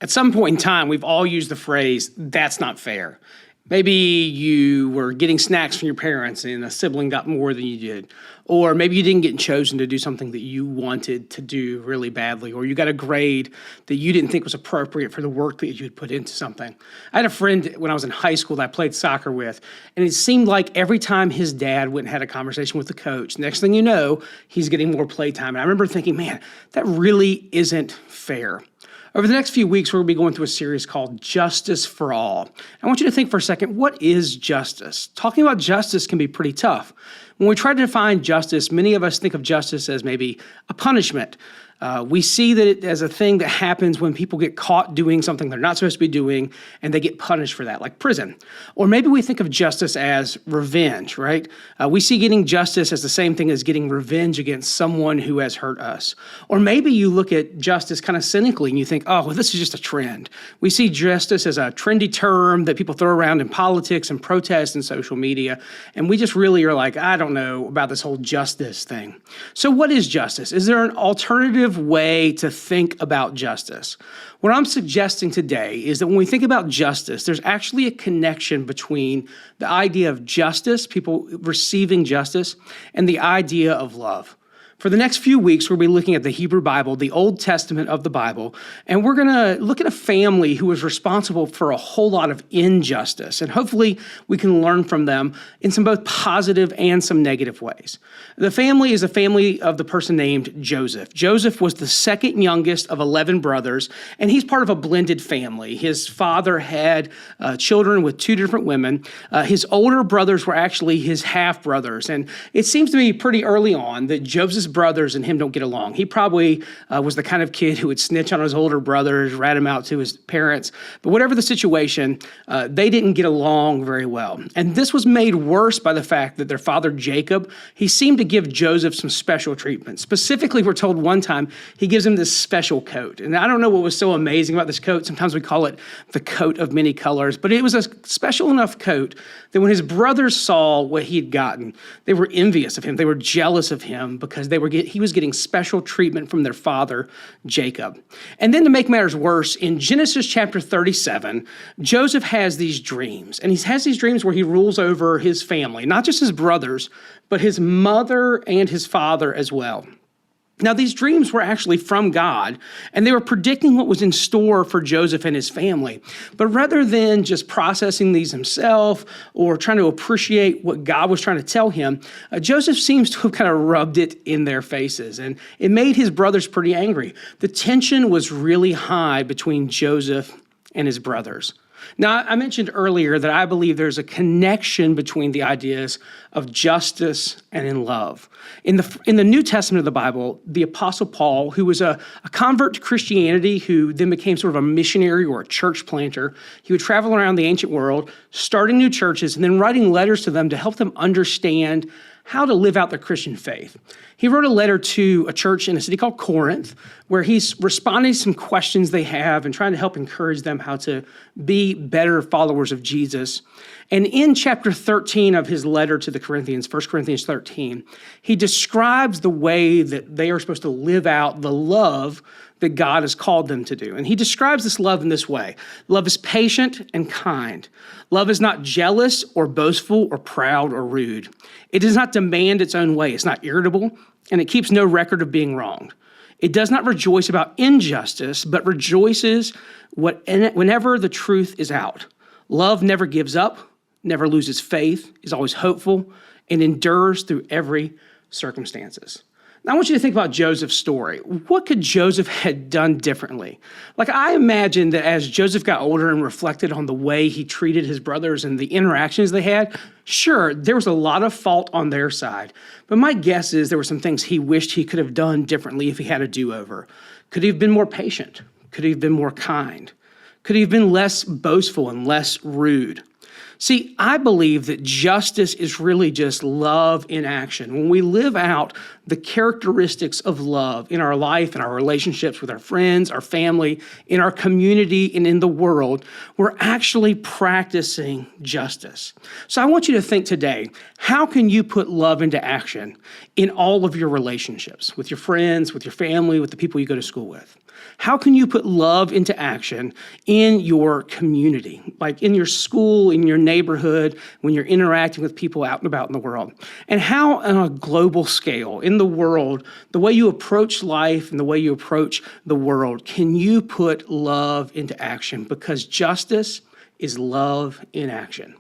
At some point in time, we've all used the phrase, that's not fair. Maybe you were getting snacks from your parents and a sibling got more than you did. Or maybe you didn't get chosen to do something that you wanted to do really badly. Or you got a grade that you didn't think was appropriate for the work that you had put into something. I had a friend when I was in high school that I played soccer with, and it seemed like every time his dad went and had a conversation with the coach, next thing you know, he's getting more playtime. And I remember thinking, man, that really isn't fair. Over the next few weeks, we're going to be going through a series called Justice for All. I want you to think for a second, what is justice? Talking about justice can be pretty tough. When we try to define justice, many of us think of justice as maybe a punishment. We see that it as a thing that happens when people get caught doing something they're not supposed to be doing and they get punished for that, like prison. Or maybe we think of justice as revenge, right? We see getting justice as the same thing as getting revenge against someone who has hurt us. Or maybe you look at justice kind of cynically and you think, oh, well, this is just a trend. We see justice as a trendy term that people throw around in politics and protests and social media. And we just really are like, I don't know about this whole justice thing. So what is justice? Is there an alternative way to think about justice? What I'm suggesting today is that when we think about justice, there's actually a connection between the idea of justice, people receiving justice, and the idea of love. For the next few weeks, we'll be looking at the Hebrew Bible, the Old Testament of the Bible, and we're going to look at a family who was responsible for a whole lot of injustice, and hopefully we can learn from them in some both positive and some negative ways. The family is a family of the person named Joseph. Joseph was the second youngest of 11 brothers, and he's part of a blended family. His father had children with two different women. His older brothers were actually his half-brothers, and it seems to be pretty early on that Joseph's brothers and him don't get along. He probably was the kind of kid who would snitch on his older brothers, rat him out to his parents. But whatever the situation, they didn't get along very well. And this was made worse by the fact that their father, Jacob, he seemed to give Joseph some special treatment. Specifically, we're told one time he gives him this special coat. And I don't know what was so amazing about this coat. Sometimes we call it the coat of many colors. But it was a special enough coat that when his brothers saw what he had gotten, they were envious of him. They were jealous of him because he was getting special treatment from their father, Jacob. And then to make matters worse, in Genesis chapter 37, Joseph has these dreams. And he has these dreams where he rules over his family, not just his brothers, but his mother and his father as well. Now, these dreams were actually from God, and they were predicting what was in store for Joseph and his family. But rather than just processing these himself or trying to appreciate what God was trying to tell him, Joseph seems to have kind of rubbed it in their faces, and it made his brothers pretty angry. The tension was really high between Joseph and his brothers. Now, I mentioned earlier that I believe there's a connection between the ideas of justice and in love. In the New Testament of the Bible, the Apostle Paul, who was a convert to Christianity, who then became sort of a missionary or a church planter, he would travel around the ancient world, starting new churches, and then writing letters to them to help them understand how to live out their Christian faith. He wrote a letter to a church in a city called Corinth, where he's responding to some questions they have and trying to help encourage them how to be better followers of Jesus. And in chapter 13 of his letter to the Corinthians, 1 Corinthians 13, he describes the way that they are supposed to live out the love that God has called them to do. And he describes this love in this way. Love is patient and kind. Love is not jealous or boastful or proud or rude. It does not demand its own way. It's not irritable, and it keeps no record of being wronged. It does not rejoice about injustice, but rejoices whenever the truth is out. Love never gives up, never loses faith, is always hopeful, and endures through every circumstances. Now, I want you to think about Joseph's story. What could Joseph had done differently? Like, I imagine that as Joseph got older and reflected on the way he treated his brothers and the interactions they had, sure, there was a lot of fault on their side. But my guess is there were some things he wished he could have done differently if he had a do-over. Could he have been more patient? Could he have been more kind? Could he have been less boastful and less rude? See, I believe that justice is really just love in action. When we live out the characteristics of love in our life, in our relationships with our friends, our family, in our community, and in the world, we're actually practicing justice. So I want you to think today, how can you put love into action in all of your relationships with your friends, with your family, with the people you go to school with? How can you put love into action in your community, like in your school, in your neighborhood, when you're interacting with people out and about in the world? And how on a global scale, in the world, the way you approach life and the way you approach the world, can you put love into action? Because justice is love in action.